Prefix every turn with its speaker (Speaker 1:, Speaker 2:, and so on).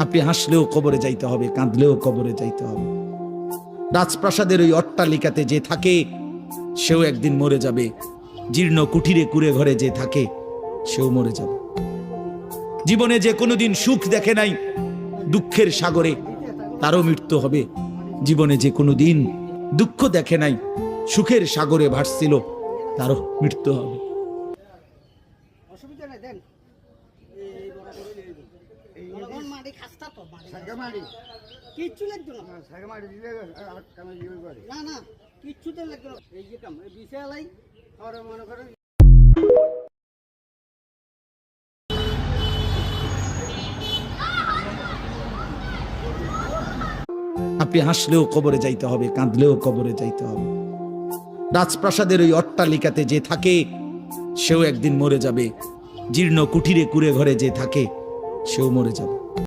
Speaker 1: আপনি হাসলেও কবরে যাইতে হবে, কাঁদলেও কবরে যাইতে হবে। রাজপ্রাসাদের ওই অট্টালিকাতে যে থাকে সেও একদিন মরে যাবে। জীর্ণ কুঠিরে কুড়ে ঘরে যে থাকে সেও মরে যাবে। জীবনে যে কোনোদিন সুখ দেখে নাই, দুঃখের সাগরে তারও মৃত্যু হবে। জীবনে যে কোনোদিন দুঃখ দেখে নাই, সুখের সাগরে ভাসছিল, তারও মৃত্যু হবে। আপনি হাসলেও কবরে যাইতে হবে, কাঁদলেও কবরে যাইতে হবে। রাজপ্রাসাদের ওই অট্টালিকাতে যে থাকে সেও একদিন মরে যাবে। জীর্ণ কুঠিরে কুড়ে ঘরে যে থাকে সেও মরে যাবে।